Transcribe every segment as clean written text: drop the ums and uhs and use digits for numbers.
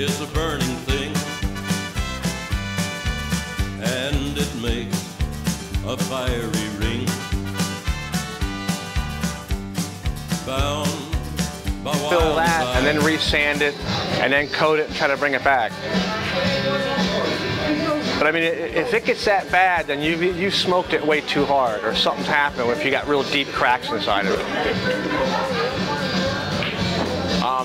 is a burning thing, and it makes a fiery ring. Bound by fill that and then re-sand it and then coat it and try to bring it back. But I mean, if it gets that bad, then you smoked it way too hard, or something's happened if you got real deep cracks inside of it.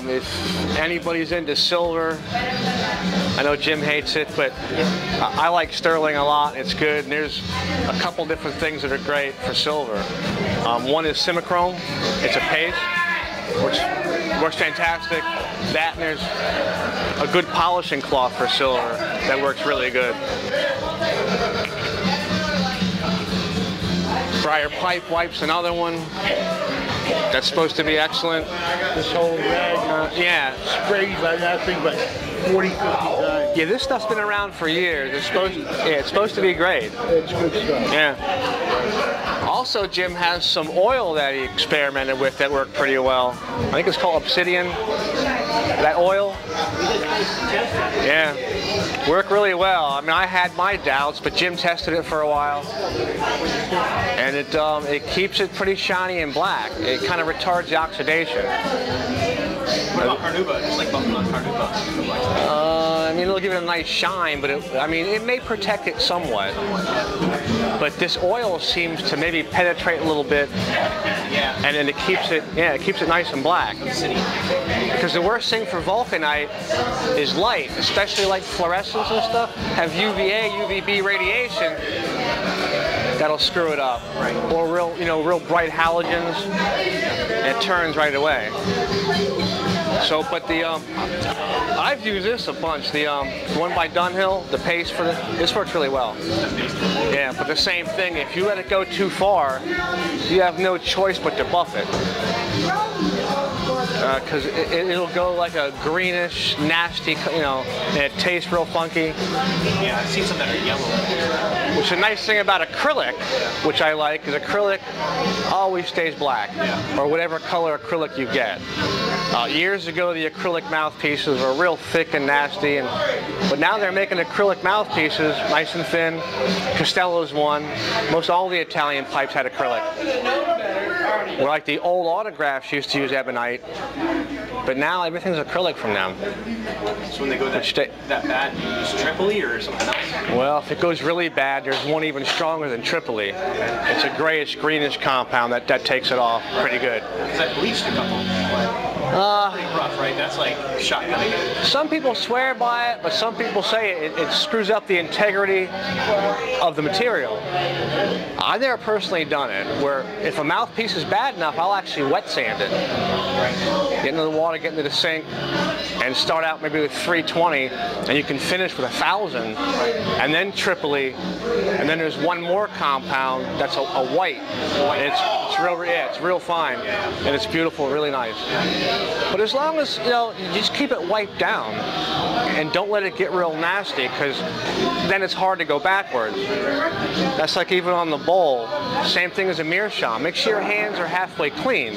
If anybody's into silver, I know Jim hates it, but I like sterling a lot. It's good, and there's a couple different things that are great for silver. One is Simichrome. It's a paste, works fantastic. That, and there's a good polishing cloth for silver that works really good. Briar Pipe Wipe's another one. That's supposed to be excellent. This whole rag, yeah, sprayed by that thing like 40, 50 times. Yeah, this stuff's been around for years. It's supposed to be great. It's good stuff. Yeah. Also, Jim has some oil that he experimented with that worked pretty well. I think it's called Obsidian. That oil. Yeah, worked really well. I mean, I had my doubts, but Jim tested it for a while, and it keeps it pretty shiny and black. It kind of retards the oxidation. What about carnauba? Just like bumping on carnauba. I mean, it'll give it a nice shine, but it may protect it somewhat. But this oil seems to maybe penetrate a little bit, and then it keeps it nice and black. Because the worst thing for vulcanite is light, especially like fluorescence and stuff. Have UVA, UVB radiation. That'll screw it up, right? Or real bright halogens, and it turns right away. So, but I've used this a bunch. The one by Dunhill, the paste for this works really well. Yeah, but the same thing. If you let it go too far, you have no choice but to buff it. Because it'll go like a greenish, nasty, and it tastes real funky. Yeah, I've seen some that are yellow. Which is a nice thing about acrylic, which I like, is acrylic always stays black, or whatever color acrylic you get. Years ago, the acrylic mouthpieces were real thick and nasty, but now they're making acrylic mouthpieces nice and thin. Castello's one. Most all the Italian pipes had acrylic. Well, like the old autographs used to use ebonite, but now everything's acrylic from them. So when they go that bad, you use Tripoli or something else? Well, if it goes really bad, there's one even stronger than Tripoli. It's a grayish, greenish compound that takes it off pretty good. Because I bleached a couple. Pretty rough, right? That's like shotgunning it. Some people swear by it, but some people say it screws up the integrity of the material. I've never personally done it, where if a mouthpiece is bad enough, I'll actually wet sand it. Get into the water, get into the sink, and start out maybe with 320, and you can finish with 1,000, and then Tripoli, and then there's one more compound that's a white. And it's real fine, and it's beautiful, really nice. But as long as you just keep it wiped down and don't let it get real nasty, because then it's hard to go backwards. That's like even on the bowl, same thing as a meerschaum. Make sure your hands are halfway clean,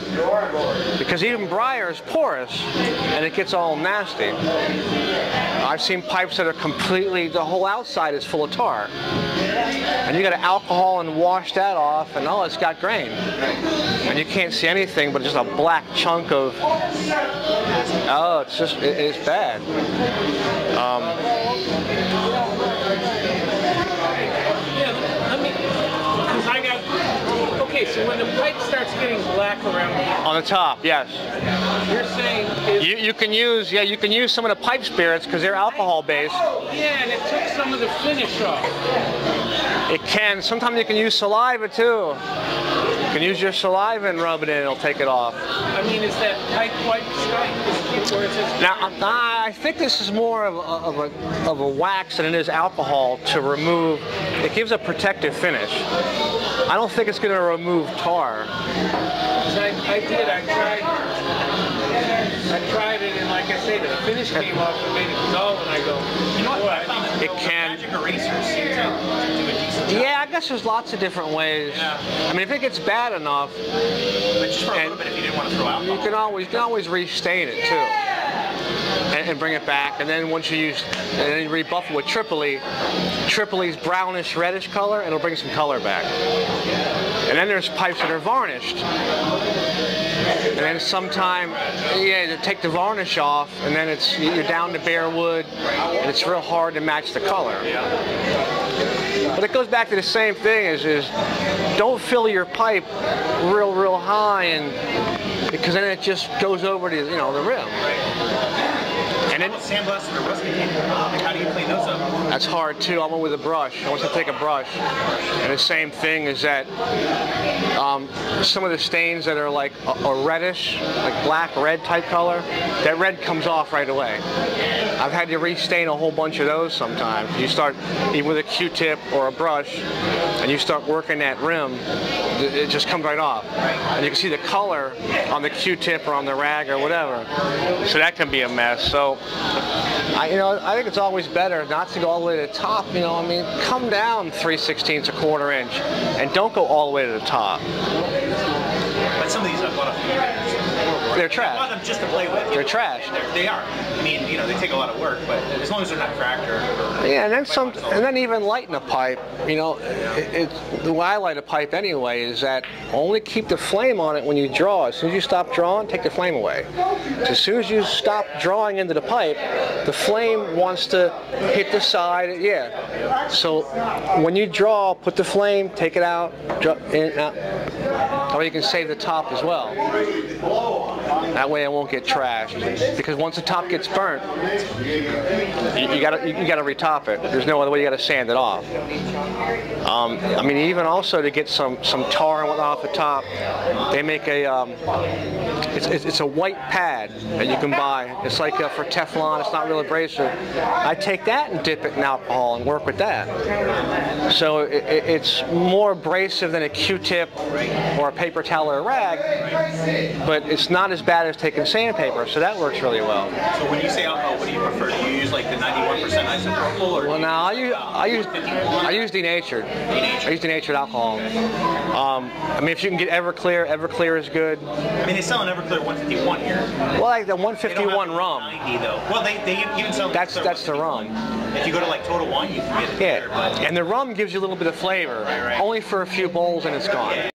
because even briar is porous and it gets all nasty. I've seen pipes that are completely, the whole outside is full of tar, and you got to alcohol and wash that off, and it's got grain, and you can't see anything but just a black chunk of, it's bad. Okay, so when the pipe starts getting black around on the top, yes. You're saying you can use some of the pipe spirits because they're alcohol based. Yeah, and it took some of the finish off. It can. Sometimes you can use saliva too. You can use your saliva and rub it in, it'll take it off. I mean, is that pipe wipe stuff? Now, I think this is more of a wax than it is alcohol to remove. It gives a protective finish. I don't think it's going to remove tar. I tried it, and like I say, the finish came off and made it dull, and I go, you know what? It can. Magic erasers seem to do a decent job. Yeah, I guess there's lots of different ways. Yeah. I mean, if it gets bad enough, but just for a little bit, if you didn't want to throw out, you can always restain it too. and bring it back. And then once you rebuff it with Tripoli, Tripoli's brownish reddish color, and it'll bring some color back. And then there's pipes that are varnished. And then sometime, to take the varnish off, and then you're down to bare wood, and it's real hard to match the color. But it goes back to the same thing is don't fill your pipe real high, and because then it just goes over to the rim. And then sandblasted or rust container, how do you clean those up? That's hard too. I went with a brush. I want to take a brush. And the same thing is that some of the stains that are like a reddish, like black red type color, that red comes off right away. I've had to restain a whole bunch of those sometimes. You start even with a Q-tip or a brush, and you start working that rim, it just comes right off. And you can see the color on the Q-tip or on the rag or whatever. So that can be a mess. So I think it's always better not to go all the way to the top. Come down 3/16 a quarter inch, and don't go all the way to the top. But some of these I've bought they're trash. I bought them just to play with. They're trash. They are. I mean, they take a lot of work, but as long as they're not cracked or and then even lighting a pipe. The way I light a pipe anyway is that only keep the flame on it when you draw. As soon as you stop drawing, take the flame away. As soon as you stop drawing into the pipe, the flame wants to hit the side. Yeah. So when you draw, put the flame, take it out, draw in, out. Or you can save the top as well. That way it won't get trashed. Because once the top gets burnt, you gotta retop it. There's no other way. You gotta sand it off. Even also to get some tar and whatnot off the top, they make it's a white pad that you can buy. It's like for Teflon. It's not real abrasive. I take that and dip it in alcohol and work with that. So it's more abrasive than a Q-tip or a paper towel or a rag, but it's not as bad as taking sandpaper, so that works really well. So when you say alcohol, what do you prefer? Do you use like the 91% isopropyl, or? Well, no, I use denatured. I use denatured alcohol. If you can get Everclear is good. They sell an Everclear 151 here. Well, like the 151 rum. 90 though. Well, they even sell. That's the rum. If you go to like Total Wine, you can get it. Yeah, and the rum gives you a little bit of flavor, only for a few bowls, and it's gone.